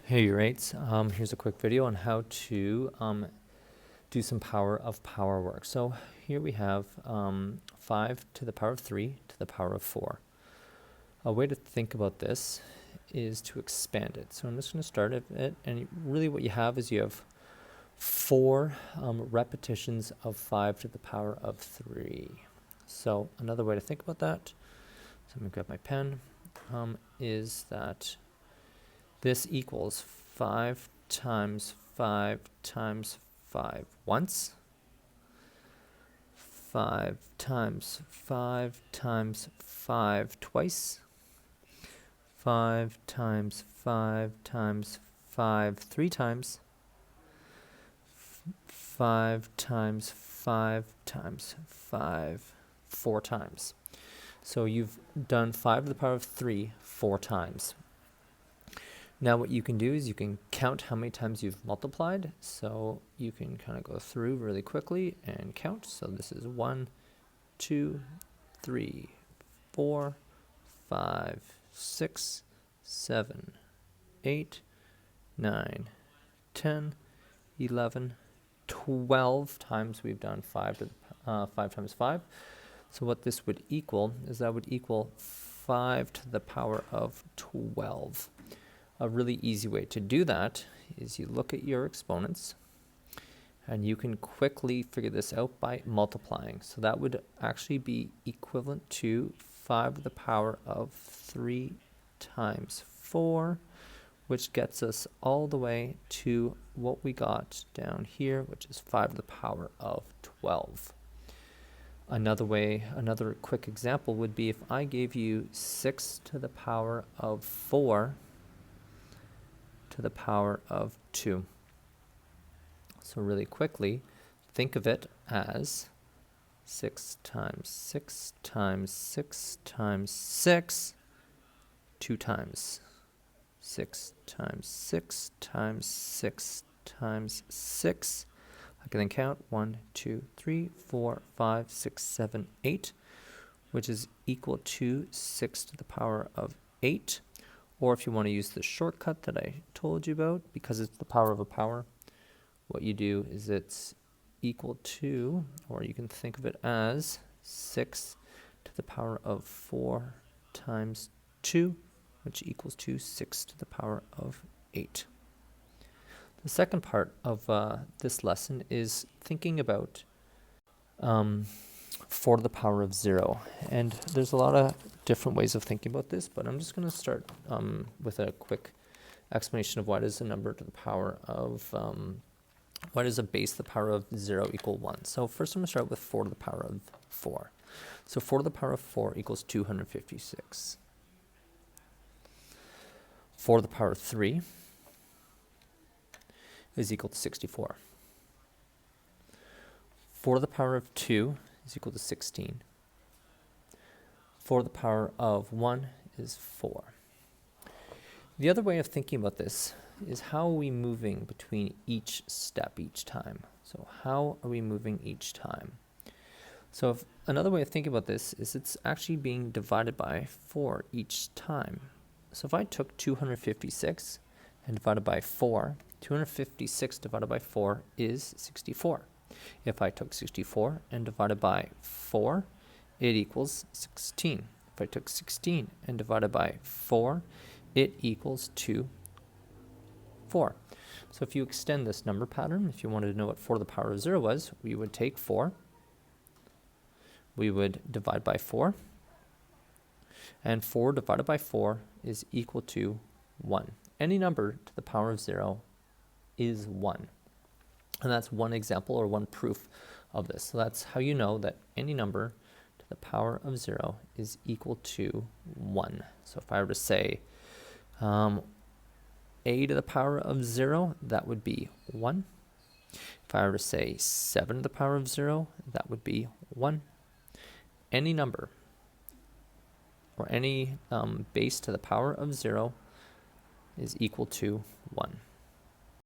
Hey, you rates. Here's a quick video on how to do some power of power work. So here we have 5 to the power of 3 to the power of 4. A way to think about this is to expand it. So I'm just going to start it, and really what you have is you have 4 repetitions of 5 to the power of 3. So another way to think about that, so I'm going to grab my pen, is that this equals 5 times 5 times 5 once, 5 times 5 times 5 twice, 5 times 5 times 5 3 times, 5 times 5 times 5 4 times. So you've done 5 to the power of 3 4 times. Now what you can do is you can count how many times you've multiplied. So you can kind of go through really quickly and count. So this is 1, 2, 3, 4, 5, 6, 7, 8, 9, 10, 11, 12 times we've done 5 to the, 5 times 5. So what this would equal is that would equal 5 to the power of 12. A really easy way to do that is you look at your exponents and you can quickly figure this out by multiplying. So that would actually be equivalent to 5 to the power of 3 times 4, which gets us all the way to what we got down here, which is 5 to the power of 12. Another quick example would be if I gave you 6 to the power of 4 to the power of 2. So really quickly, think of it as 6 times 6 times 6 times 6, 2 times. 6 times 6 times 6 times 6. I can then count 1, 2, 3, 4, 5, 6, 7, 8, which is equal to 6 to the power of 8. Or if you want to use the shortcut that I told you about, because it's the power of a power, what you do is it's equal to, or you can think of it as 6 to the power of 4 times 2, which equals to 6 to the power of 8. The second part of this lesson is thinking about 4 to the power of 0. And there's a lot of different ways of thinking about this, but I'm just going to start with a quick explanation of what is a number to the power of, what is a base to the power of 0 equal 1. So first I'm going to start with 4 to the power of 4. So 4 to the power of 4 equals 256. 4 to the power of 3 is equal to 64. 4 to the power of 2 is equal to 16. 4 to the power of 1 is 4. The other way of thinking about this is how are we moving between each step each time? So how are we moving each time? So another way of thinking about this is it's actually being divided by 4 each time. So if I took 256 and divided by 4, 256 divided by 4 is 64. If I took 64 and divided by 4, it equals 16. If I took 16 and divided by 4, it equals 4. So if you extend this number pattern, if you wanted to know what 4 to the power of 0 was, we would take 4, we would divide by 4, and 4 divided by 4 is equal to 1. Any number to the power of 0 is 1. And that's one example or one proof of this. So that's how you know that any number to the power of 0 is equal to 1. So if I were to say a to the power of 0, that would be 1. If I were to say 7 to the power of 0, that would be 1. Any number or any base to the power of 0 is equal to 1.